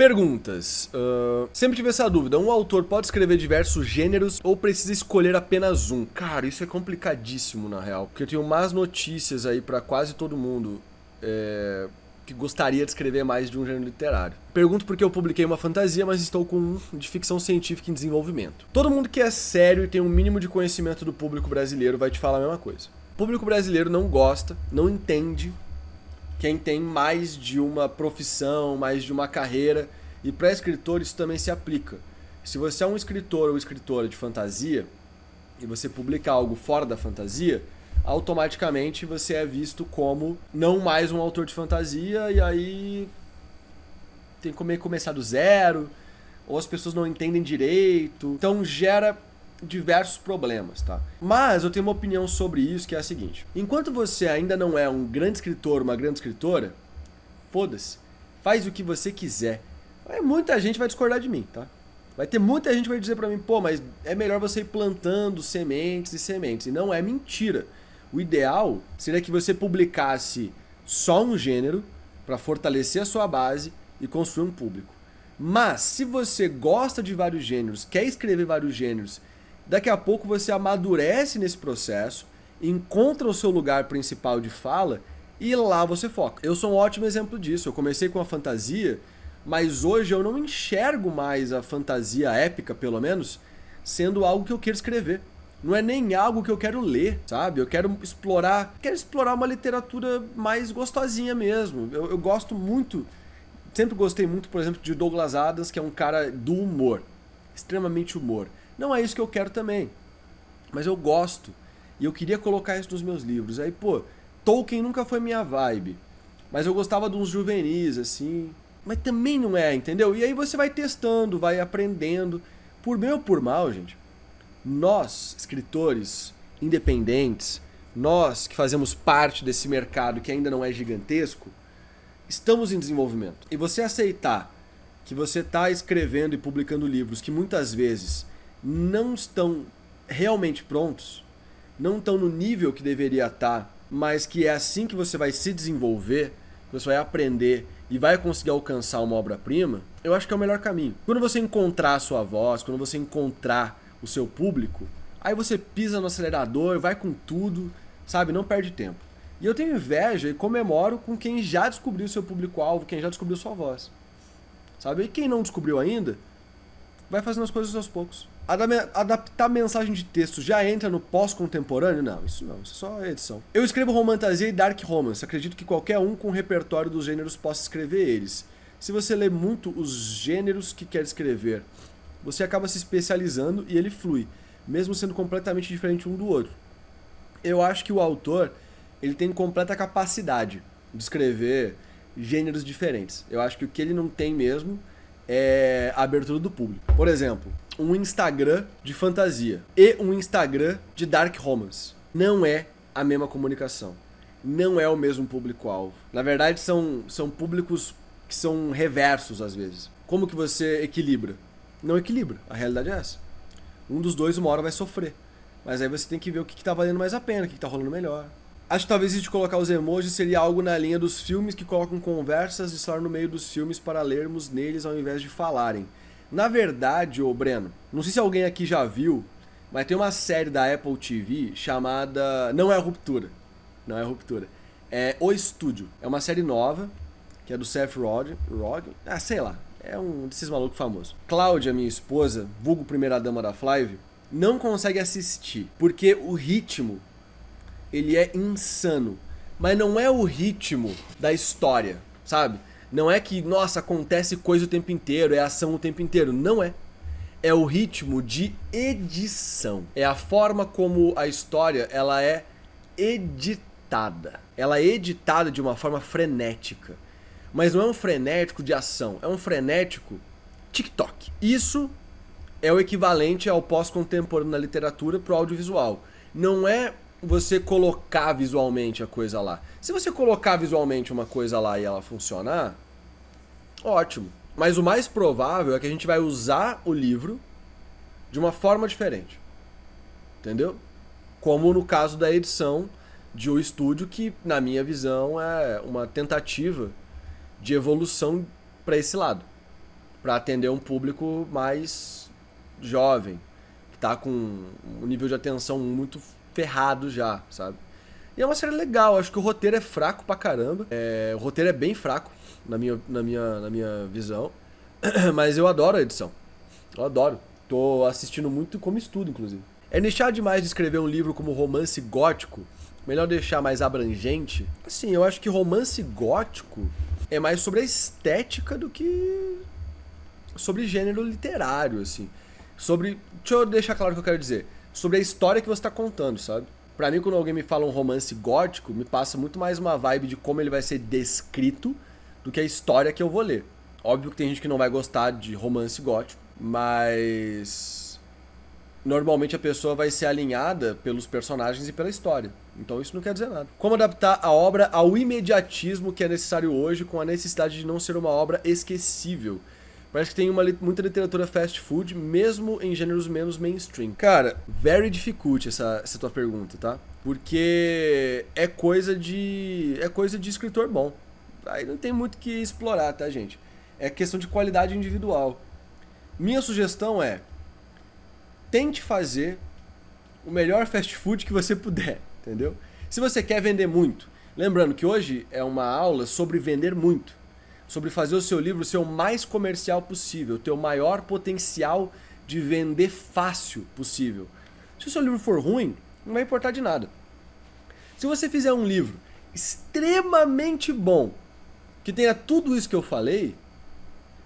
Perguntas. Sempre tive essa dúvida. Um autor pode escrever diversos gêneros ou precisa escolher apenas um? Cara, isso é complicadíssimo, na real. Porque eu tenho más notícias aí pra quase todo mundo que gostaria de escrever mais de um gênero literário. Pergunto porque eu publiquei uma fantasia, mas estou com um de ficção científica em desenvolvimento. Todo mundo que é sério e tem um mínimo de conhecimento do público brasileiro vai te falar a mesma coisa. O público brasileiro não gosta, não entende quem tem mais de uma profissão, mais de uma carreira, e para escritor isso também se aplica. Se você é um escritor ou escritora de fantasia, e você publica algo fora da fantasia, automaticamente você é visto como não mais um autor de fantasia, e aí tem que começar do zero, ou as pessoas não entendem direito, então gera diversos problemas, tá? Mas eu tenho uma opinião sobre isso que é a seguinte: enquanto você ainda não é um grande escritor, uma grande escritora, foda-se, faz o que você quiser. Muita gente vai discordar de mim, tá? Vai ter muita gente que vai dizer pra mim, pô, mas é melhor você ir plantando sementes e sementes. E não é mentira. O ideal seria que você publicasse só um gênero pra fortalecer a sua base e construir um público. Mas se você gosta de vários gêneros, quer escrever vários gêneros, daqui a pouco você amadurece nesse processo, encontra o seu lugar principal de fala e lá você foca. Eu sou um ótimo exemplo disso. Eu comecei com a fantasia, mas hoje eu não enxergo mais a fantasia épica, pelo menos, sendo algo que eu quero escrever. Não é nem algo que eu quero ler, sabe? Eu quero explorar uma literatura mais gostosinha mesmo. Eu gosto muito, sempre gostei muito, por exemplo, de Douglas Adams, que é um cara do humor, extremamente humor. Não é isso que eu quero também, mas eu gosto, e eu queria colocar isso nos meus livros. Aí, pô, Tolkien nunca foi minha vibe, mas eu gostava de uns juvenis, assim, mas também não é, entendeu? E aí você vai testando, vai aprendendo, por bem ou por mal, gente. Nós, escritores independentes, nós que fazemos parte desse mercado que ainda não é gigantesco, estamos em desenvolvimento. E você aceitar que você está escrevendo e publicando livros que muitas vezes não estão realmente prontos, não estão no nível que deveria estar, mas que é assim que você vai se desenvolver, que você vai aprender e vai conseguir alcançar uma obra-prima, eu acho que é o melhor caminho. Quando você encontrar a sua voz, quando você encontrar o seu público, aí você pisa no acelerador, vai com tudo, sabe? Não perde tempo. E eu tenho inveja e comemoro com quem já descobriu seu público-alvo, quem já descobriu sua voz, sabe? E quem não descobriu ainda, vai fazendo as coisas aos poucos. Adaptar mensagem de texto já entra no pós-contemporâneo? Não, isso é só edição. Eu escrevo romantasia e dark romance. Acredito que qualquer um com repertório dos gêneros possa escrever eles. Se você lê muito os gêneros que quer escrever, você acaba se especializando e ele flui, mesmo sendo completamente diferente um do outro. Eu acho que o autor ele tem completa capacidade de escrever gêneros diferentes. Eu acho que o que ele não tem mesmo é a abertura do público. Por exemplo, um Instagram de fantasia e um Instagram de dark romance. Não é a mesma comunicação. Não é o mesmo público-alvo. Na verdade, são públicos que são reversos às vezes. Como que você equilibra? Não equilibra. A realidade é essa. Um dos dois uma hora vai sofrer. Mas aí você tem que ver o que tá valendo mais a pena, o que tá rolando melhor. Acho que talvez isso de colocar os emojis seria algo na linha dos filmes que colocam conversas de estar no meio dos filmes para lermos neles ao invés de falarem. Na verdade, ô Breno, não sei se alguém aqui já viu, mas tem uma série da Apple TV chamada... Não é Ruptura. Não é Ruptura. É O Estúdio. É uma série nova, que é do Seth Rogen. Ah, sei lá. É um desses malucos famosos. Cláudia, minha esposa, vulgo primeira dama da Flive, não consegue assistir, porque o ritmo ele é insano. Mas não é o ritmo da história, sabe? Não é que, nossa, acontece coisa o tempo inteiro, é ação o tempo inteiro. Não é. É o ritmo de edição. É a forma como a história ela é editada. Ela é editada de uma forma frenética. Mas não é um frenético de ação, é um frenético TikTok. Isso é o equivalente ao pós-contemporâneo na literatura pro audiovisual. Não é você colocar visualmente a coisa lá. Se você colocar visualmente uma coisa lá e ela funcionar, ótimo. Mas o mais provável é que a gente vai usar o livro de uma forma diferente. Entendeu? Como no caso da edição de O Estúdio, que na minha visão é uma tentativa de evolução para esse lado. para atender um público mais jovem, que tá com um nível de atenção muito ferrado já, sabe? E é uma série legal, acho que o roteiro é fraco pra caramba. O roteiro é bem fraco, na minha visão. Mas eu adoro a edição. Eu adoro. Tô assistindo muito como estudo, inclusive. É nichado demais de escrever um livro como romance gótico. Melhor deixar mais abrangente. Assim, eu acho que romance gótico é mais sobre a estética do que sobre gênero literário, assim. Deixa eu deixar claro o que eu quero dizer. Sobre a história que você tá contando, sabe? Pra mim, quando alguém me fala um romance gótico, me passa muito mais uma vibe de como ele vai ser descrito do que a história que eu vou ler. Óbvio que tem gente que não vai gostar de romance gótico, mas normalmente a pessoa vai ser alinhada pelos personagens e pela história. Então isso não quer dizer nada. Como adaptar a obra ao imediatismo que é necessário hoje, com a necessidade de não ser uma obra esquecível? Parece que tem muita literatura fast food, mesmo em gêneros menos mainstream. Cara, very difficult essa tua pergunta, tá? Porque é coisa de escritor bom. Aí não tem muito que explorar, tá, gente? É questão de qualidade individual. Minha sugestão é: tente fazer o melhor fast food que você puder, entendeu? Se você quer vender muito. Lembrando que hoje é uma aula sobre vender muito. Sobre fazer o seu livro ser o mais comercial possível, ter o maior potencial de vender fácil possível. Se o seu livro for ruim, não vai importar de nada. Se você fizer um livro extremamente bom, que tenha tudo isso que eu falei,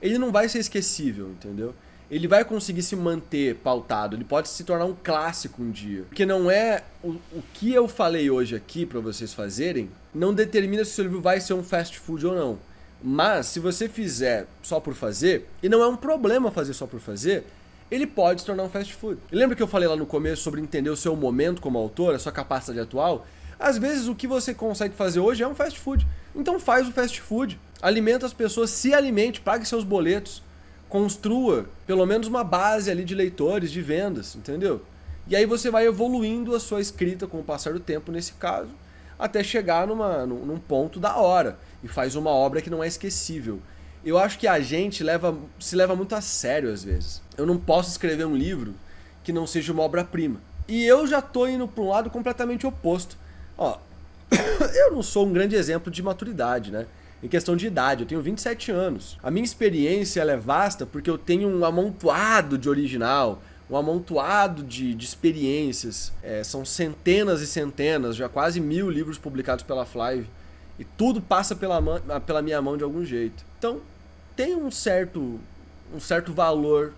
ele não vai ser esquecível, entendeu? Ele vai conseguir se manter pautado, ele pode se tornar um clássico um dia. Porque não é o que eu falei hoje aqui pra vocês fazerem, não determina se o seu livro vai ser um fast food ou não. Mas, se você fizer só por fazer, e não é um problema fazer só por fazer, ele pode se tornar um fast food. E lembra que eu falei lá no começo sobre entender o seu momento como autor, a sua capacidade atual? Às vezes o que você consegue fazer hoje é um fast food. Então faz o fast food. Alimenta as pessoas, se alimente, pague seus boletos. Construa pelo menos uma base ali de leitores, de vendas, entendeu? E aí você vai evoluindo a sua escrita com o passar do tempo, nesse caso, até chegar num ponto da hora. E faz uma obra que não é esquecível. Eu acho que a gente se leva muito a sério às vezes. Eu não posso escrever um livro que não seja uma obra-prima. E eu já tô indo para um lado completamente oposto. Ó, eu não sou um grande exemplo de maturidade, né? Em questão de idade, eu tenho 27 anos. A minha experiência ela é vasta porque eu tenho um amontoado de original, um amontoado de experiências. São centenas e centenas, já quase 1000 livros publicados pela Flive. E tudo passa pela minha mão de algum jeito. Então, tem um certo valor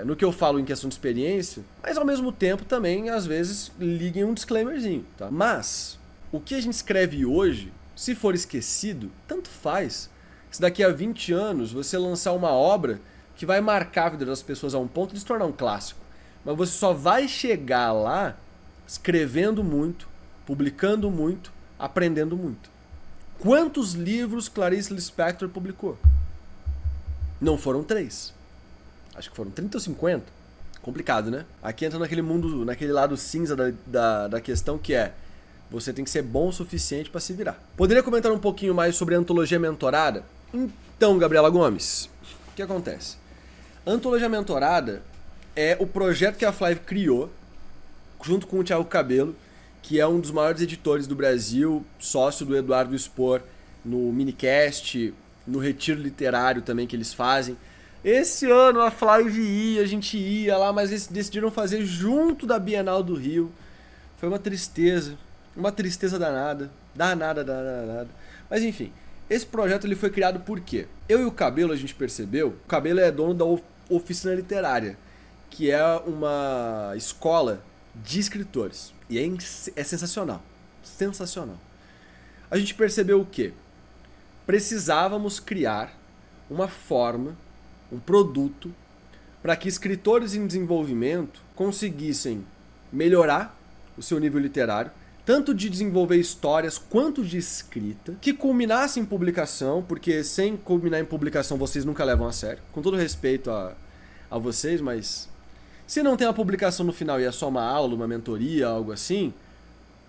no que eu falo em questão de experiência, mas ao mesmo tempo também, às vezes, liguem um disclaimerzinho, tá? Mas, o que a gente escreve hoje, se for esquecido, tanto faz. Se daqui a 20 anos você lançar uma obra que vai marcar a vida das pessoas a um ponto de se tornar um clássico, mas você só vai chegar lá escrevendo muito, publicando muito, aprendendo muito. Quantos livros Clarice Lispector publicou? Não foram 3. Acho que foram 30 ou 50. Complicado, né? Aqui entra naquele mundo, naquele lado cinza da questão, que é: você tem que ser bom o suficiente para se virar. Poderia comentar um pouquinho mais sobre a Antologia Mentorada? Então, Gabriela Gomes, o que acontece? A Antologia Mentorada é o projeto que a Flive criou, junto com o Thiago Cabello, que é um dos maiores editores do Brasil, sócio do Eduardo Spor no Minicast, no Retiro Literário também que eles fazem. Esse ano a Flive a gente ia lá, mas eles decidiram fazer junto da Bienal do Rio. Foi uma tristeza danada. Danada. Mas enfim, esse projeto ele foi criado por quê? Eu e o Cabello, a gente percebeu, o Cabello é dono da Oficina Literária, que é uma escola de escritores. E é sensacional. Sensacional. A gente percebeu o quê? Precisávamos criar uma forma, um produto, para que escritores em desenvolvimento conseguissem melhorar o seu nível literário, tanto de desenvolver histórias quanto de escrita, que culminasse em publicação, porque sem culminar em publicação vocês nunca levam a sério. Com todo respeito a vocês, mas se não tem uma publicação no final e é só uma aula, uma mentoria, algo assim,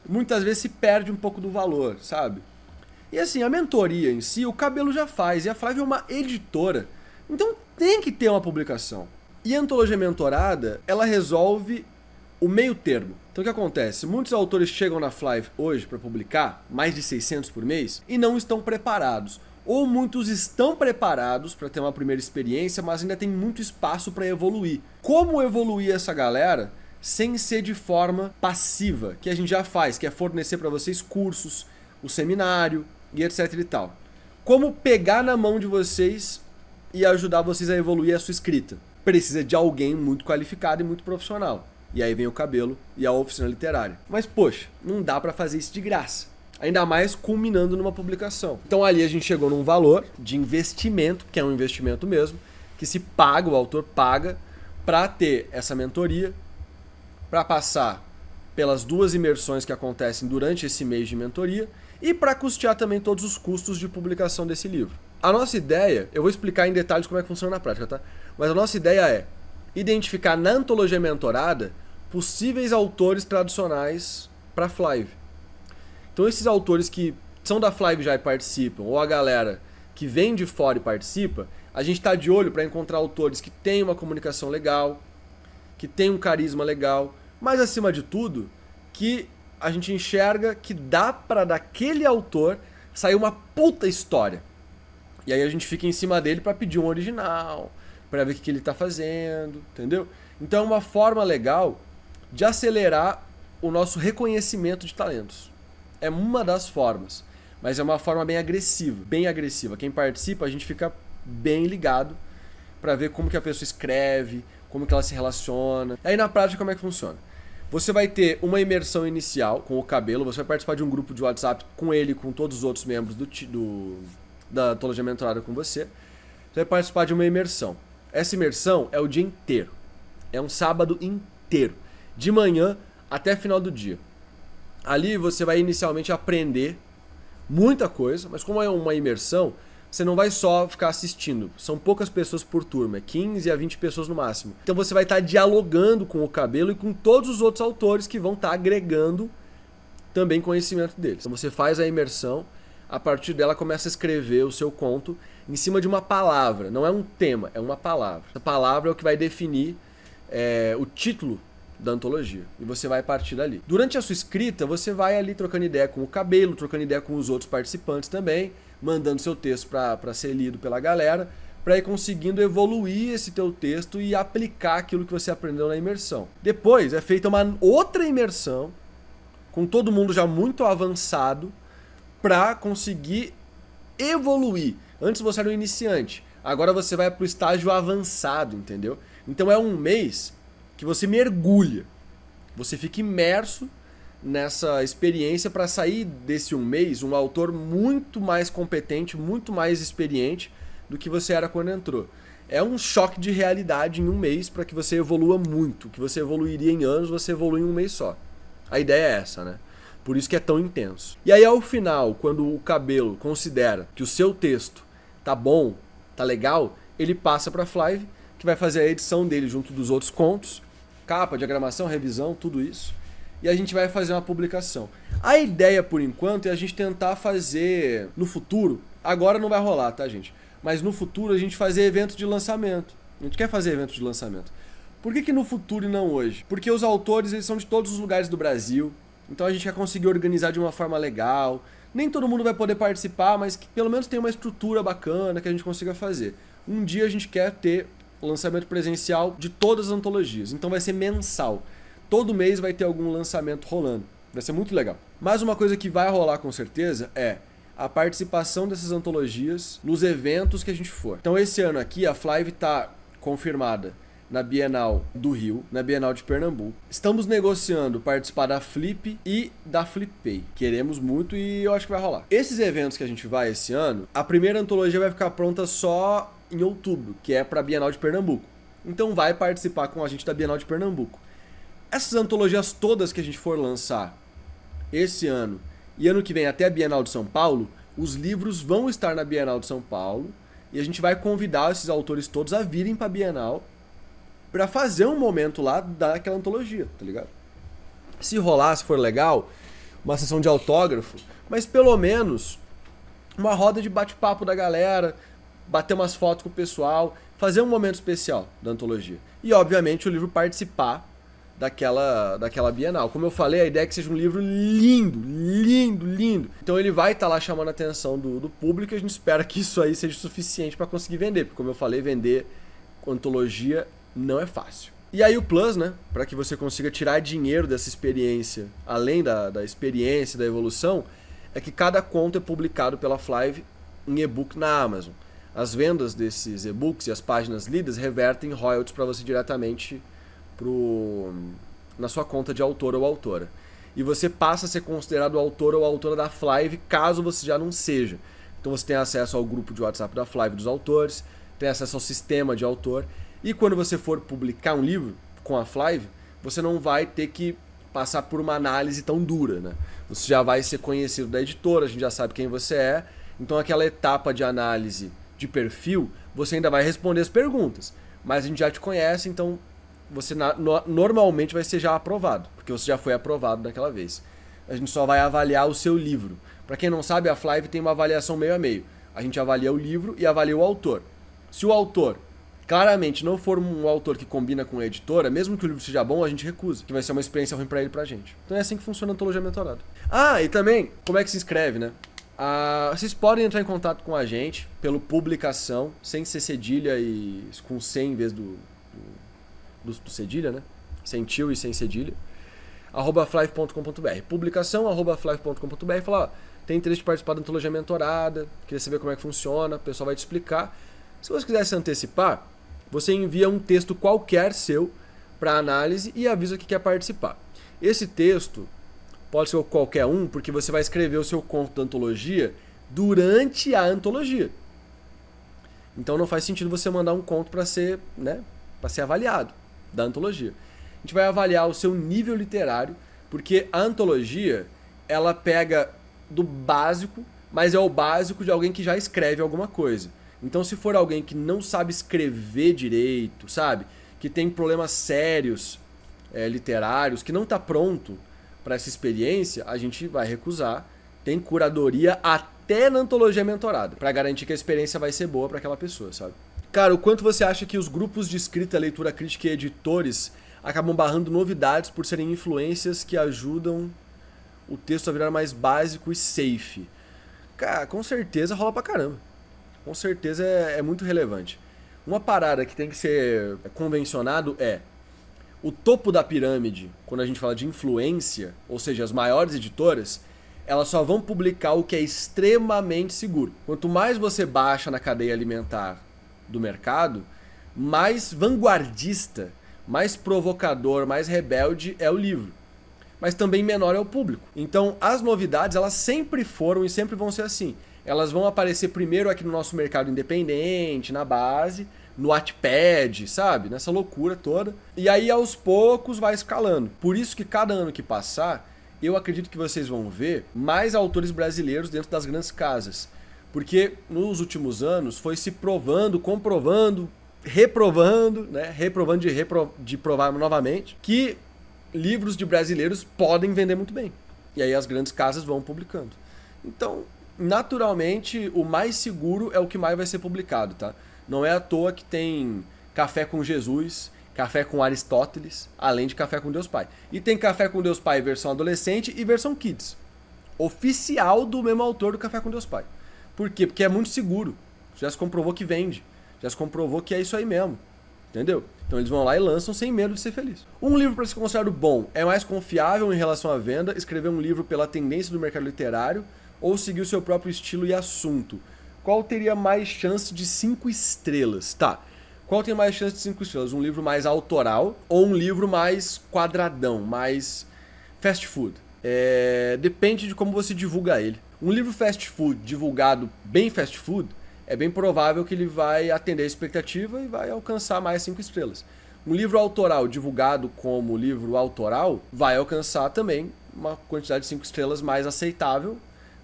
muitas vezes se perde um pouco do valor, sabe? E assim, a mentoria em si, o Cabelo já faz, e a Flávia é uma editora. Então tem que ter uma publicação. E a Antologia Mentorada, ela resolve o meio termo. Então o que acontece? Muitos autores chegam na Flávia hoje para publicar, mais de 600 por mês, e não estão preparados. Ou muitos estão preparados para ter uma primeira experiência, mas ainda tem muito espaço para evoluir. Como evoluir essa galera sem ser de forma passiva, que a gente já faz, que é fornecer para vocês cursos, o seminário e etc e tal. Como pegar na mão de vocês e ajudar vocês a evoluir a sua escrita? Precisa de alguém muito qualificado e muito profissional. E aí vem o Cabelo e a oficina literária. Mas poxa, não dá para fazer isso de graça. Ainda mais culminando numa publicação. Então ali a gente chegou num valor de investimento, que é um investimento mesmo, que se paga, o autor paga, para ter essa mentoria, para passar pelas 2 imersões que acontecem durante esse mês de mentoria e para custear também todos os custos de publicação desse livro. A nossa ideia, eu vou explicar em detalhes como é que funciona na prática, tá? Mas a nossa ideia é identificar na Antologia Mentorada possíveis autores tradicionais para Flávia. Então esses autores que são da Flávia já e participam, ou a galera que vem de fora e participa, a gente está de olho para encontrar autores que têm uma comunicação legal, que têm um carisma legal, mas acima de tudo, que a gente enxerga que dá para daquele autor sair uma puta história. E aí a gente fica em cima dele para pedir um original, para ver o que ele está fazendo, entendeu? Então é uma forma legal de acelerar o nosso reconhecimento de talentos. É uma das formas, mas é uma forma bem agressiva, bem agressiva. Quem participa, a gente fica bem ligado para ver como que a pessoa escreve, como que ela se relaciona. Aí na prática como é que funciona? Você vai ter uma imersão inicial com o Cabelo, você vai participar de um grupo de WhatsApp com ele e com todos os outros membros da Antologia Mentorada com você. Você vai participar de uma imersão. Essa imersão é o dia inteiro. É um sábado inteiro. De manhã até final do dia. Ali você vai inicialmente aprender muita coisa, mas como é uma imersão, você não vai só ficar assistindo. São poucas pessoas por turma, 15 a 20 pessoas no máximo. Então você vai estar dialogando com o Cabelo e com todos os outros autores que vão estar agregando também conhecimento deles. Então você faz a imersão, a partir dela começa a escrever o seu conto em cima de uma palavra. Não é um tema, é uma palavra. Essa palavra é o que vai definir o título da antologia. E você vai partir dali. Durante a sua escrita, você vai ali trocando ideia com o Cabelo, trocando ideia com os outros participantes também, mandando seu texto para ser lido pela galera, para ir conseguindo evoluir esse teu texto e aplicar aquilo que você aprendeu na imersão. Depois é feita uma outra imersão, com todo mundo já muito avançado, para conseguir evoluir. Antes você era um iniciante, agora você vai para o estágio avançado, entendeu? Então é um mês que você mergulha, você fica imerso nessa experiência para sair desse um mês um autor muito mais competente, muito mais experiente do que você era quando entrou. É um choque de realidade em um mês para que você evolua muito. Que você evoluiria em anos, você evolui em um mês só. A ideia é essa, né? Por isso que é tão intenso. E aí ao final, quando o Cabelo considera que o seu texto tá bom, tá legal, ele passa para a Flávia, que vai fazer a edição dele junto dos outros contos, capa, diagramação, revisão, tudo isso. E a gente vai fazer uma publicação. A ideia, por enquanto, é a gente tentar fazer no futuro. Agora não vai rolar, tá, gente? Mas no futuro a gente fazer eventos de lançamento. A gente quer fazer eventos de lançamento. Por que no futuro e não hoje? Porque os autores eles são de todos os lugares do Brasil. Então a gente quer conseguir organizar de uma forma legal. Nem todo mundo vai poder participar, mas que pelo menos tem uma estrutura bacana que a gente consiga fazer. Um dia a gente quer ter lançamento presencial de todas as antologias. Então vai ser mensal. Todo mês vai ter algum lançamento rolando. Vai ser muito legal. Mas uma coisa que vai rolar com certeza é a participação dessas antologias nos eventos que a gente for. Então esse ano aqui a Flávia está confirmada na Bienal do Rio, na Bienal de Pernambuco. Estamos negociando participar da Flip e da Flipei. Queremos muito e eu acho que vai rolar. Esses eventos que a gente vai esse ano, a primeira antologia vai ficar pronta só em outubro, que é para a Bienal de Pernambuco. Então vai participar com a gente da Bienal de Pernambuco. Essas antologias todas que a gente for lançar esse ano e ano que vem até a Bienal de São Paulo, os livros vão estar na Bienal de São Paulo e a gente vai convidar esses autores todos a virem para a Bienal para fazer um momento lá daquela antologia, tá ligado? Se rolar, se for legal, uma sessão de autógrafo, mas pelo menos uma roda de bate-papo da galera, bater umas fotos com o pessoal, fazer um momento especial da antologia. E, obviamente, o livro participar daquela Bienal. Como eu falei, a ideia é que seja um livro lindo, lindo, lindo. Então ele vai estar lá chamando a atenção do público e a gente espera que isso aí seja suficiente para conseguir vender. Porque, como eu falei, vender antologia não é fácil. E aí o plus, né, para que você consiga tirar dinheiro dessa experiência, além da experiência, da evolução, é que cada conto é publicado pela Flive em e-book na Amazon. As vendas desses e-books e as páginas lidas revertem royalties para você diretamente na sua conta de autor ou autora. E você passa a ser considerado autor ou autora da Flive caso você já não seja. Então você tem acesso ao grupo de WhatsApp da Flive dos autores, tem acesso ao sistema de autor. E quando você for publicar um livro com a Flive, você não vai ter que passar por uma análise tão dura, né? Você já vai ser conhecido da editora, a gente já sabe quem você é. Então aquela etapa de análise de perfil, você ainda vai responder as perguntas. Mas a gente já te conhece, então você normalmente vai ser já aprovado, porque você já foi aprovado daquela vez. A gente só vai avaliar o seu livro. Para quem não sabe, a Flive tem uma avaliação meio a meio. A gente avalia o livro e avalia o autor. Se o autor claramente não for um autor que combina com a editora, mesmo que o livro seja bom, a gente recusa, que vai ser uma experiência ruim para ele e pra gente. Então é assim que funciona a antologia mentorada. Ah, e também, como é que se inscreve, né? Vocês podem entrar em contato com a gente pelo publicação, sem ser cedilha e com C em vez do cedilha, né? Sem tio e sem cedilha. @flive.com.br. Publicação @flive.com.br. Falar, ó, tem interesse de participar da antologia mentorada, queria saber como é que funciona, o pessoal vai te explicar. Se você quiser se antecipar, você envia um texto qualquer seu para análise e avisa que quer participar. Esse texto pode ser qualquer um, porque você vai escrever o seu conto da antologia durante a antologia. Então não faz sentido você mandar um conto para ser, né, para ser avaliado da antologia. A gente vai avaliar o seu nível literário, porque a antologia, ela pega do básico, mas é o básico de alguém que já escreve alguma coisa. Então se for alguém que não sabe escrever direito, sabe? Que tem problemas sérios literários, que não está pronto para essa experiência, a gente vai recusar. Tem curadoria até na antologia mentorada, para garantir que a experiência vai ser boa para aquela pessoa, sabe? Cara, o quanto você acha que os grupos de escrita, leitura crítica e editores acabam barrando novidades por serem influências que ajudam o texto a virar mais básico e safe? Cara, com certeza rola pra caramba. Com certeza é muito relevante. Uma parada que tem que ser convencionado é o topo da pirâmide, quando a gente fala de influência, ou seja, as maiores editoras, elas só vão publicar o que é extremamente seguro. Quanto mais você baixa na cadeia alimentar do mercado, mais vanguardista, mais provocador, mais rebelde é o livro. Mas também menor é o público. Então, as novidades, elas sempre foram e sempre vão ser assim. Elas vão aparecer primeiro aqui no nosso mercado independente, na base, no Wattpad, sabe? Nessa loucura toda. E aí, aos poucos, vai escalando. Por isso que cada ano que passar, eu acredito que vocês vão ver mais autores brasileiros dentro das grandes casas. Porque nos últimos anos foi se provando, comprovando, reprovando, né? Reprovando de provar novamente, que livros de brasileiros podem vender muito bem. E aí as grandes casas vão publicando. Então, naturalmente, o mais seguro é o que mais vai ser publicado, tá? Não é à toa que tem Café com Jesus, Café com Aristóteles, além de Café com Deus Pai. E tem Café com Deus Pai versão adolescente e versão kids. Oficial do mesmo autor do Café com Deus Pai. Por quê? Porque é muito seguro. Já se comprovou que vende. Já se comprovou que é isso aí mesmo. Entendeu? Então eles vão lá e lançam sem medo de ser feliz. Um livro para ser considerado bom é mais confiável em relação à venda, escrever um livro pela tendência do mercado literário ou seguir o seu próprio estilo e assunto? Qual teria mais chance de 5 estrelas? Tá. Qual tem mais chance de 5 estrelas? Um livro mais autoral ou um livro mais quadradão, mais fast food? Depende de como você divulga ele. Um livro fast food divulgado bem fast food, é bem provável que ele vai atender a expectativa e vai alcançar mais 5 estrelas. Um livro autoral divulgado como livro autoral vai alcançar também uma quantidade de 5 estrelas mais aceitável,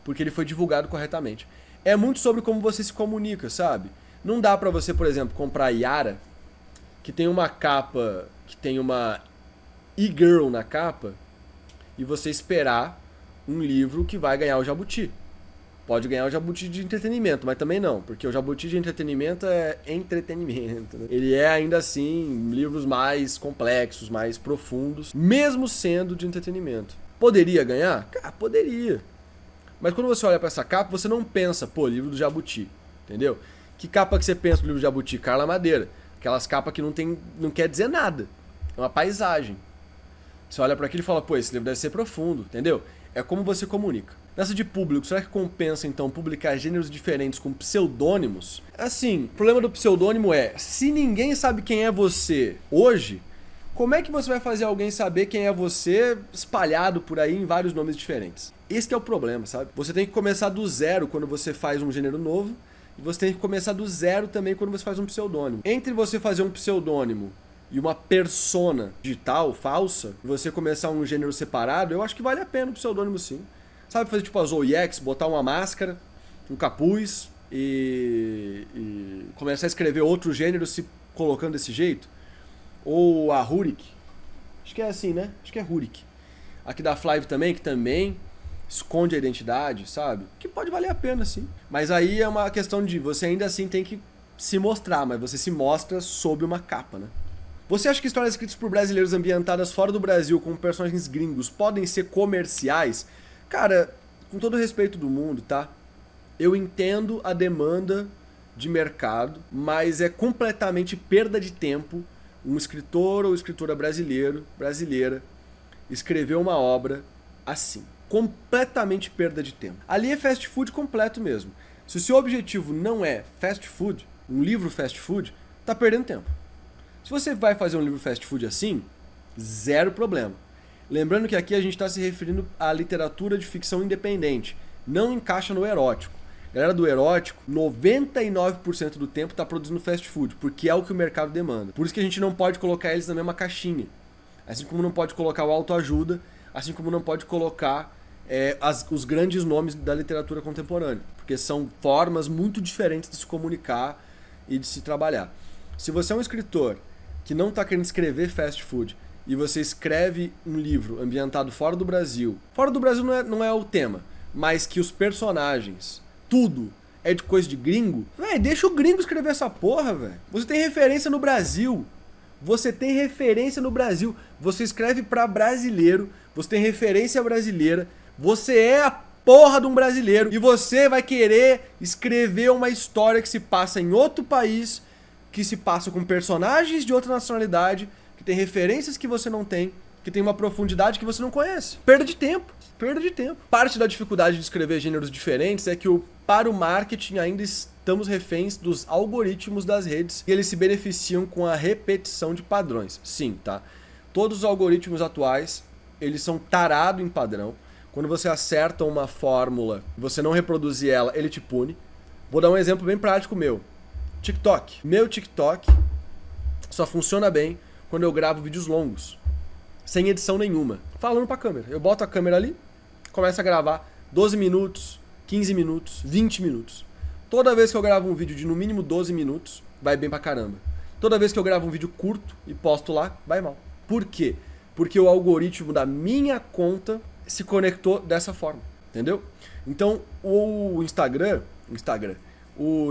porque ele foi divulgado corretamente. É muito sobre como você se comunica, sabe? Não dá pra você, por exemplo, comprar Yara, que tem uma capa, que tem uma e-girl na capa, e você esperar um livro que vai ganhar o Jabuti. Pode ganhar o jabuti de entretenimento, mas também não, porque o jabuti de entretenimento é entretenimento, né? Ele é ainda assim livros mais complexos, mais profundos, mesmo sendo de entretenimento. Poderia ganhar? Cara, poderia. Mas quando você olha pra essa capa, você não pensa, pô, livro do jabuti, entendeu? Que capa que você pensa do livro do jabuti? Carla Madeira. Aquelas capas que não quer dizer nada. É uma paisagem. Você olha pra aquilo e fala, pô, esse livro deve ser profundo, entendeu? É como você comunica. Nessa de público, será que compensa então publicar gêneros diferentes com pseudônimos? Assim, o problema do pseudônimo é, se ninguém sabe quem é você hoje, como é que você vai fazer alguém saber quem é você espalhado por aí em vários nomes diferentes? Esse que é o problema, sabe? Você tem que começar do zero quando você faz um gênero novo, e você tem que começar do zero também quando você faz um pseudônimo. Entre você fazer um pseudônimo e uma persona digital, falsa, e você começar um gênero separado, eu acho que vale a pena o pseudônimo sim. Sabe fazer tipo a Zoe X, botar uma máscara, um capuz e começar a escrever outro gênero se colocando desse jeito? Ou a Rurik, acho que é assim, né? Acho que é Rurik. Aqui da Flive também, que também esconde a identidade, sabe? Que pode valer a pena, sim. Mas aí é uma questão de você ainda assim tem que se mostrar, mas você se mostra sob uma capa, né? Você acha que histórias escritas por brasileiros ambientadas fora do Brasil com personagens gringos podem ser comerciais? Cara, com todo o respeito do mundo, tá? Eu entendo a demanda de mercado, mas é completamente perda de tempo um escritor ou escritora brasileira escrever uma obra assim. Completamente perda de tempo. Ali é fast food completo mesmo. Se o seu objetivo não é fast food, um livro fast food, tá perdendo tempo. Se você vai fazer um livro fast food assim, zero problema. Lembrando que aqui a gente está se referindo à literatura de ficção independente. Não encaixa no erótico. Galera do erótico, 99% do tempo está produzindo fast food, porque é o que o mercado demanda. Por isso que a gente não pode colocar eles na mesma caixinha. Assim como não pode colocar o autoajuda, assim como não pode colocar os grandes nomes da literatura contemporânea. Porque são formas muito diferentes de se comunicar e de se trabalhar. Se você é um escritor que não está querendo escrever fast food, e você escreve um livro ambientado fora do Brasil não é o tema, mas que os personagens, tudo é de coisa de gringo, véi, deixa o gringo escrever essa porra, velho. Você tem referência no Brasil. Você escreve pra brasileiro, você tem referência brasileira, você é a porra de um brasileiro e você vai querer escrever uma história que se passa em outro país, que se passa com personagens de outra nacionalidade, que tem referências que você não tem, que tem uma profundidade que você não conhece. Perda de tempo. Parte da dificuldade de escrever gêneros diferentes é que para o marketing ainda estamos reféns dos algoritmos das redes e eles se beneficiam com a repetição de padrões. Sim, tá? Todos os algoritmos atuais, eles são tarados em padrão. Quando você acerta uma fórmula e você não reproduzir ela, ele te pune. Vou dar um exemplo bem prático meu. TikTok. Meu TikTok só funciona bem quando eu gravo vídeos longos, sem edição nenhuma, falando pra câmera. Eu boto a câmera ali, começo a gravar 12 minutos, 15 minutos, 20 minutos. Toda vez que eu gravo um vídeo de no mínimo 12 minutos, vai bem pra caramba. Toda vez que eu gravo um vídeo curto e posto lá, vai mal. Por quê? Porque o algoritmo da minha conta se conectou dessa forma, entendeu? Então, o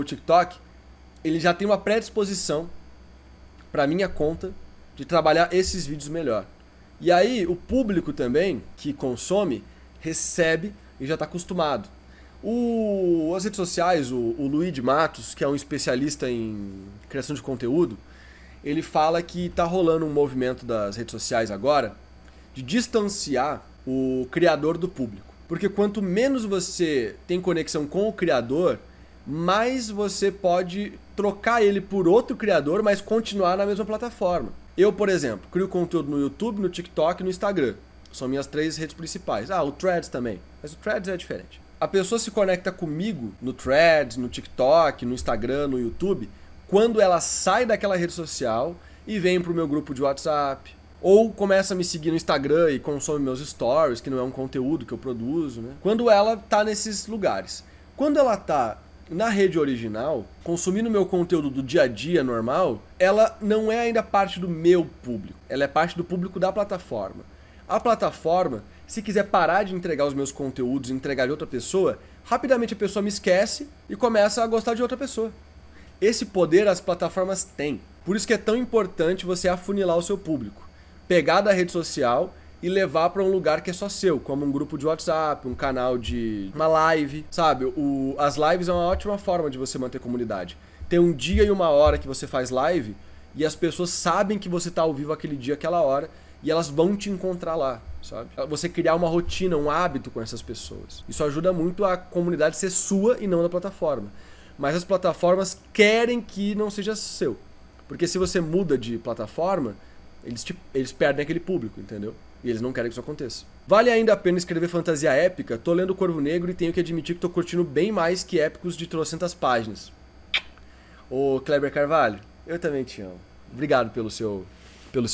TikTok, ele já tem uma predisposição pra minha conta de trabalhar esses vídeos melhor. E aí, o público também, que consome, recebe e já está acostumado. As redes sociais, o Luigi Matos, que é um especialista em criação de conteúdo, ele fala que está rolando um movimento das redes sociais agora de distanciar o criador do público. Porque quanto menos você tem conexão com o criador, mais você pode trocar ele por outro criador, mas continuar na mesma plataforma. Eu, por exemplo, crio conteúdo no YouTube, no TikTok e no Instagram. São minhas 3 redes principais. O Threads também. Mas o Threads é diferente. A pessoa se conecta comigo no Threads, no TikTok, no Instagram, no YouTube, quando ela sai daquela rede social e vem pro meu grupo de WhatsApp. Ou começa a me seguir no Instagram e consome meus stories, que não é um conteúdo que eu produzo, né? Quando ela tá nesses lugares. Quando ela tá na rede original, consumindo meu conteúdo do dia a dia normal, ela não é ainda parte do meu público. Ela é parte do público da plataforma. A plataforma, se quiser parar de entregar os meus conteúdos e entregar de outra pessoa, rapidamente a pessoa me esquece e começa a gostar de outra pessoa. Esse poder as plataformas têm. Por isso que é tão importante você afunilar o seu público. Pegar da rede social e levar para um lugar que é só seu, como um grupo de WhatsApp, um canal de uma live, sabe? As lives é uma ótima forma de você manter comunidade. Tem um dia e uma hora que você faz live e as pessoas sabem que você tá ao vivo aquele dia, aquela hora, e elas vão te encontrar lá, sabe? Você criar uma rotina, um hábito com essas pessoas. Isso ajuda muito a comunidade ser sua e não da plataforma. Mas as plataformas querem que não seja seu. Porque se você muda de plataforma, eles perdem aquele público, entendeu? E eles não querem que isso aconteça. Vale ainda a pena escrever fantasia épica? Tô lendo Corvo Negro e tenho que admitir que tô curtindo bem mais que épicos de trocentas páginas. Ô Kleber Carvalho, eu também te amo. Obrigado pelo seu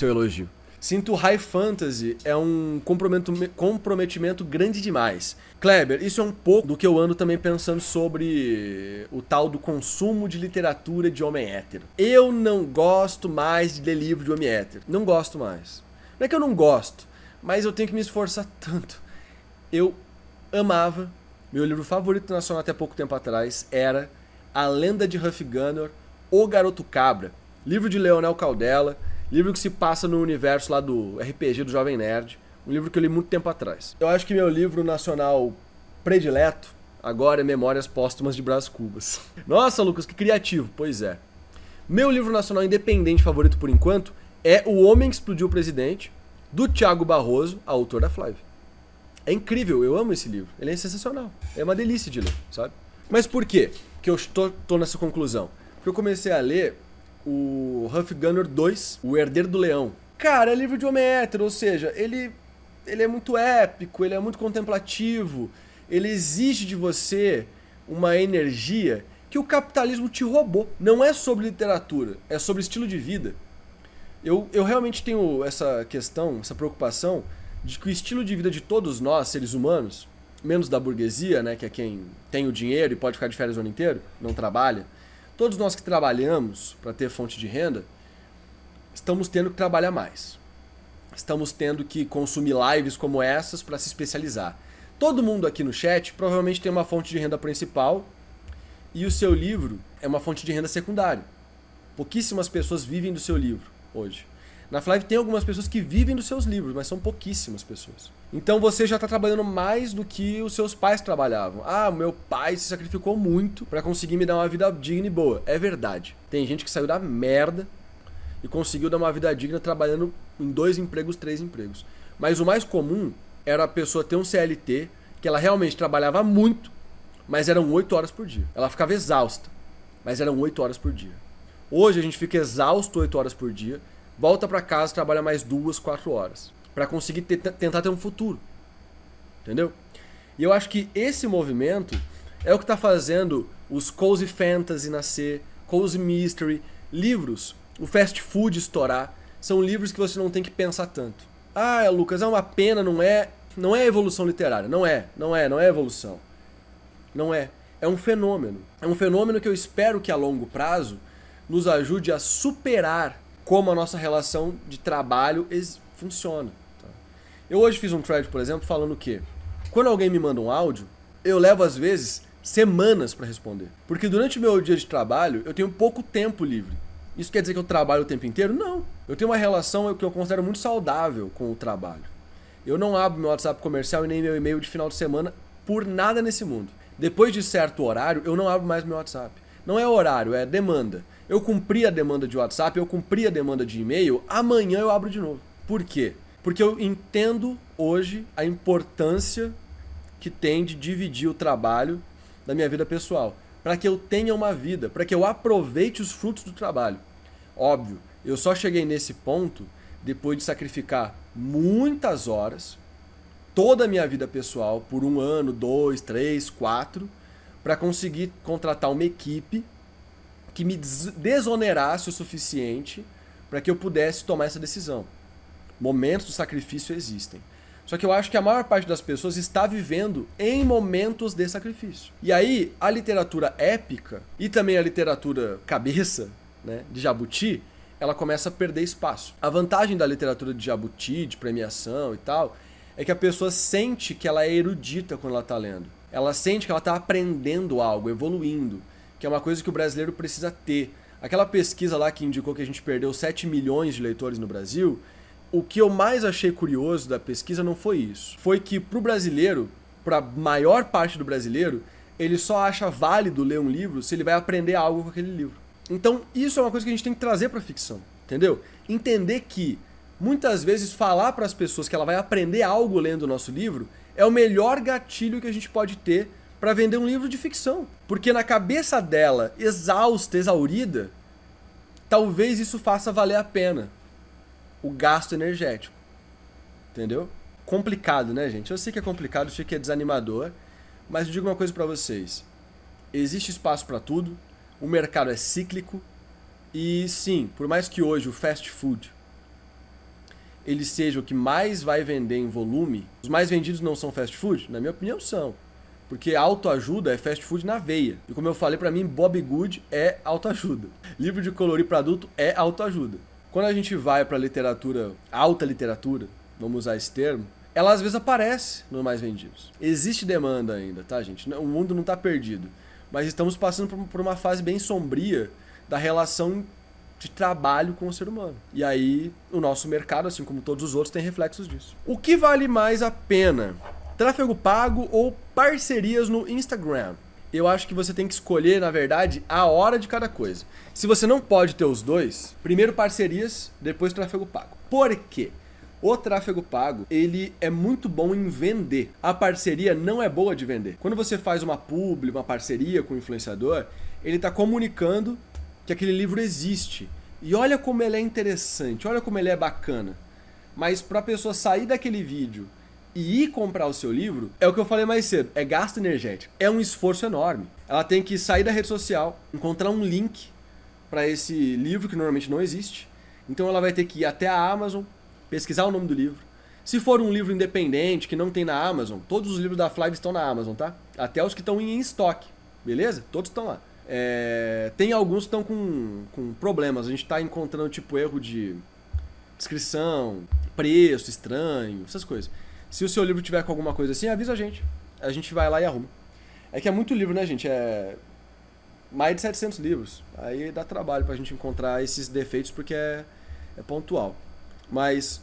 elogio. Sinto high fantasy é um comprometimento grande demais. Kleber, isso é um pouco do que eu ando também pensando sobre o tal do consumo de literatura de homem hétero. Eu não gosto mais de ler livro de homem hétero. Não gosto mais. Não é que eu não gosto, mas eu tenho que me esforçar tanto. Eu amava, meu livro favorito nacional até pouco tempo atrás era A Lenda de Huff Gunner, O Garoto Cabra, livro de Leonel Caldela, livro que se passa no universo lá do RPG do Jovem Nerd, um livro que eu li muito tempo atrás. Eu acho que meu livro nacional predileto agora é Memórias Póstumas de Brás Cubas. Nossa, Lucas, que criativo. Pois é. Meu livro nacional independente favorito por enquanto é O Homem que Explodiu o Presidente, do Thiago Barroso, autor da Flávia. É incrível, eu amo esse livro. Ele é sensacional. É uma delícia de ler, sabe? Mas por quê que eu tô nessa conclusão? Porque eu comecei a ler o Huff Gunner 2, O Herdeiro do Leão. Cara, é livro de homem hétero, ou seja, ele é muito épico, ele é muito contemplativo, ele exige de você uma energia que o capitalismo te roubou. Não é sobre literatura, é sobre estilo de vida. Eu realmente tenho essa questão, essa preocupação de que o estilo de vida de todos nós, seres humanos, menos da burguesia, né, que é quem tem o dinheiro e pode ficar de férias o ano inteiro, não trabalha, todos nós que trabalhamos para ter fonte de renda, estamos tendo que trabalhar mais. Estamos tendo que consumir lives como essas para se especializar. Todo mundo aqui no chat provavelmente tem uma fonte de renda principal e o seu livro é uma fonte de renda secundária. Pouquíssimas pessoas vivem do seu livro hoje. Na Flávia tem algumas pessoas que vivem dos seus livros, mas são pouquíssimas pessoas. Então você já está trabalhando mais do que os seus pais trabalhavam. Ah, meu pai se sacrificou muito para conseguir me dar uma vida digna e boa. É verdade. Tem gente que saiu da merda e conseguiu dar uma vida digna trabalhando em 2 empregos, 3 empregos. Mas o mais comum era a pessoa ter um CLT, que ela realmente trabalhava muito, mas eram 8 horas por dia. Ela ficava exausta, mas eram 8 horas por dia. Hoje a gente fica exausto 8 horas por dia, volta para casa, trabalha mais 2, 4 horas. Para conseguir tentar ter um futuro. Entendeu? E eu acho que esse movimento é o que está fazendo os cozy fantasy nascer, cozy mystery, livros, o fast food estourar. São livros que você não tem que pensar tanto. Ah, Lucas, é uma pena, não é evolução literária. Não é evolução. Não é. É um fenômeno. É um fenômeno que eu espero que a longo prazo nos ajude a superar como a nossa relação de trabalho funciona. Eu hoje fiz um thread, por exemplo, falando que quando alguém me manda um áudio, eu levo às vezes semanas para responder. Porque durante o meu dia de trabalho, eu tenho pouco tempo livre. Isso quer dizer que eu trabalho o tempo inteiro? Não. Eu tenho uma relação que eu considero muito saudável com o trabalho. Eu não abro meu WhatsApp comercial e nem meu e-mail de final de semana por nada nesse mundo. Depois de certo horário, eu não abro mais meu WhatsApp. Não é horário, é demanda. Eu cumpri a demanda de WhatsApp, eu cumpri a demanda de e-mail, amanhã eu abro de novo. Por quê? Porque eu entendo hoje a importância que tem de dividir o trabalho da minha vida pessoal. Para que eu tenha uma vida, para que eu aproveite os frutos do trabalho. Óbvio, eu só cheguei nesse ponto depois de sacrificar muitas horas, toda a minha vida pessoal, por 1 ano, 2, 3, 4, para conseguir contratar uma equipe que me desonerasse o suficiente para que eu pudesse tomar essa decisão. Momentos de sacrifício existem. Só que eu acho que a maior parte das pessoas está vivendo em momentos de sacrifício. E aí, a literatura épica e também a literatura cabeça, né, de Jabuti, ela começa a perder espaço. A vantagem da literatura de Jabuti, de premiação e tal, é que a pessoa sente que ela é erudita quando ela está lendo. ela sente que ela está aprendendo algo, evoluindo, que é uma coisa que o brasileiro precisa ter. Aquela pesquisa lá que indicou que a gente perdeu 7 milhões de leitores no Brasil, o que eu mais achei curioso da pesquisa não foi isso. Foi que pro brasileiro, pra maior parte do brasileiro, ele só acha válido ler um livro se ele vai aprender algo com aquele livro. Então isso é uma coisa que a gente tem que trazer pra ficção, entendeu? Entender que muitas vezes falar para as pessoas que ela vai aprender algo lendo o nosso livro é o melhor gatilho que a gente pode ter para vender um livro de ficção. Porque na cabeça dela, exausta, exaurida, talvez isso faça valer a pena o gasto energético. Entendeu? Complicado, né, gente? Eu sei que é complicado, eu sei que é desanimador, mas eu digo uma coisa para vocês. Existe espaço para tudo, o mercado é cíclico e sim, por mais que hoje o fast food ele seja o que mais vai vender em volume, os mais vendidos não são fast food? Na minha opinião são. Porque autoajuda é fast food na veia. E como eu falei, pra mim, Bob Good é autoajuda. Livro de colorir para adulto é autoajuda. Quando a gente vai pra literatura, alta literatura, vamos usar esse termo, ela às vezes aparece nos mais vendidos. Existe demanda ainda, tá, gente? O mundo não tá perdido. Mas estamos passando por uma fase bem sombria da relação de trabalho com o ser humano. E aí, o nosso mercado, assim como todos os outros, tem reflexos disso. O que vale mais a pena? Tráfego pago ou parcerias no Instagram? Eu acho que você tem que escolher, na verdade, a hora de cada coisa. Se você não pode ter os dois, primeiro parcerias, depois tráfego pago. Por quê? O tráfego pago, ele é muito bom em vender. A parceria não é boa de vender. Quando você faz uma publi, uma parceria com o influenciador, ele está comunicando que aquele livro existe. E olha como ele é interessante, olha como ele é bacana. Mas para a pessoa sair daquele vídeo e ir comprar o seu livro, é o que eu falei mais cedo, é gasto energético. É um esforço enorme. Ela tem que sair da rede social, encontrar um link para esse livro que normalmente não existe. Então ela vai ter que ir até a Amazon, pesquisar o nome do livro. Se for um livro independente que não tem na Amazon, todos os livros da Flive estão na Amazon, tá? Até os que estão em estoque, beleza? Todos estão lá. Tem alguns que estão com problemas. A gente está encontrando tipo erro de descrição, preço estranho, essas coisas. Se o seu livro tiver com alguma coisa assim, avisa a gente. A gente vai lá e arruma. É que é muito livro, né, gente? É mais de 700 livros. Aí dá trabalho pra gente encontrar esses defeitos porque é pontual. Mas,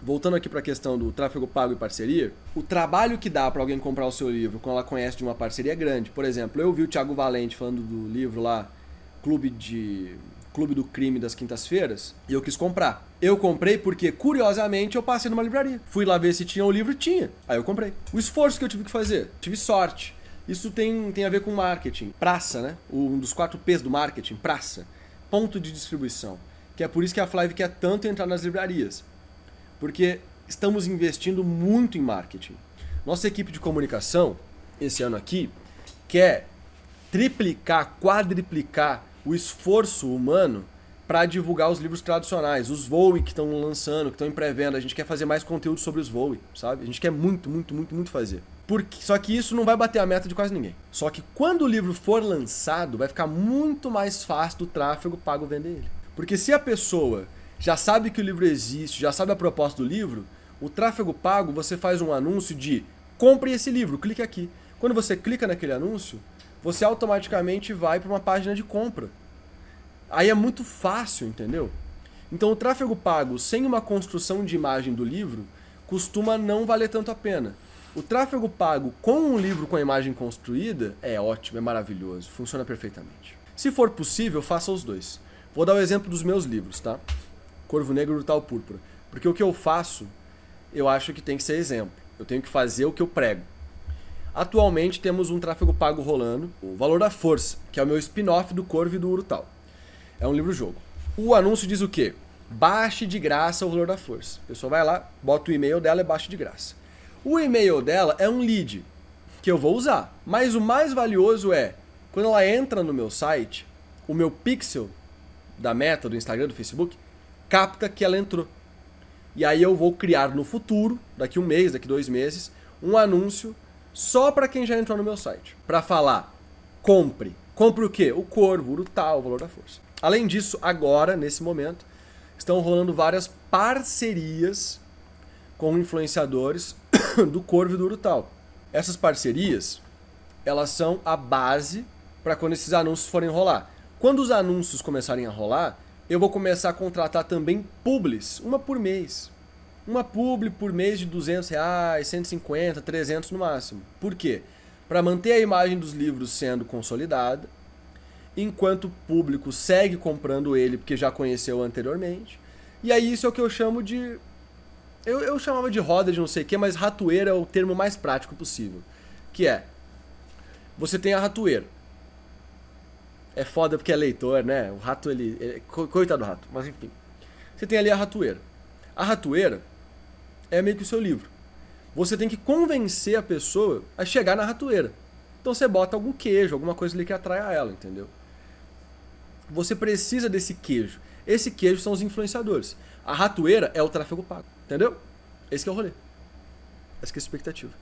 voltando aqui para a questão do tráfego pago e parceria, o trabalho que dá para alguém comprar o seu livro quando ela conhece de uma parceria é grande. Por exemplo, eu vi o Thiago Valente falando do livro lá, Clube do Crime das Quintas-Feiras, e eu quis comprar. Eu comprei porque, curiosamente, eu passei numa livraria. Fui lá ver se tinha o livro, tinha. Aí eu comprei. O esforço que eu tive que fazer, tive sorte. Isso tem a ver com marketing. Praça, né? Um dos 4 P's do marketing, praça. Ponto de distribuição. Que é por isso que a Flive quer tanto entrar nas livrarias. Porque estamos investindo muito em marketing. Nossa equipe de comunicação, esse ano aqui, quer triplicar, quadriplicar o esforço humano para divulgar os livros tradicionais, os Voe que estão lançando, que estão em pré-venda. A gente quer fazer mais conteúdo sobre os Voe, sabe? A gente quer muito fazer. Só que isso não vai bater a meta de quase ninguém. Só que quando o livro for lançado, vai ficar muito mais fácil do tráfego pago vender ele. Porque se a pessoa já sabe que o livro existe, já sabe a proposta do livro, o tráfego pago você faz um anúncio de compre esse livro, clique aqui. Quando você clica naquele anúncio, você automaticamente vai para uma página de compra. Aí é muito fácil, entendeu? Então o tráfego pago sem uma construção de imagem do livro costuma não valer tanto a pena. O tráfego pago com um livro com a imagem construída é ótimo, é maravilhoso, funciona perfeitamente. Se for possível, faça os dois. Vou dar o exemplo dos meus livros, tá? Corvo Negro e Urutau Púrpura. Porque o que eu faço, eu acho que tem que ser exemplo. Eu tenho que fazer o que eu prego. Atualmente temos um tráfego pago rolando, o Valor da Força, que é o meu spin-off do Corvo e do Urutau. É um livro-jogo. O anúncio diz o quê? Baixe de graça o Valor da Força. A pessoa vai lá, bota o e-mail dela e baixa de graça. O e-mail dela é um lead, que eu vou usar. Mas o mais valioso é, quando ela entra no meu site, o meu pixel da Meta, do Instagram, do Facebook, capta que ela entrou. E aí eu vou criar no futuro, daqui 1 mês, daqui 2 meses, um anúncio só para quem já entrou no meu site. Para falar, compre. Compre o quê? O Corvo, o Urutau, o Valor da Força. Além disso, agora, nesse momento, estão rolando várias parcerias com influenciadores do Corvo e do Urutau. Essas parcerias, elas são a base para quando esses anúncios forem rolar. Quando os anúncios começarem a rolar, eu vou começar a contratar também publis, uma por mês. Uma publi por mês de R$200, 150, 300 no máximo. Por quê? Para manter a imagem dos livros sendo consolidada, enquanto o público segue comprando ele porque já conheceu anteriormente. E aí isso é o que eu chamo de... Eu chamava de roda de não sei o que, mas ratoeira é o termo mais prático possível. Que é, você tem a ratoeira. É foda porque é leitor, né? O rato, coitado do rato, mas enfim. Você tem ali a ratoeira. A ratoeira é meio que o seu livro. Você tem que convencer a pessoa a chegar na ratoeira. Então você bota algum queijo, alguma coisa ali que atraia ela, entendeu? Você precisa desse queijo. Esse queijo são os influenciadores. A ratoeira é o tráfego pago, entendeu? Esse que é o rolê. Essa que é a expectativa.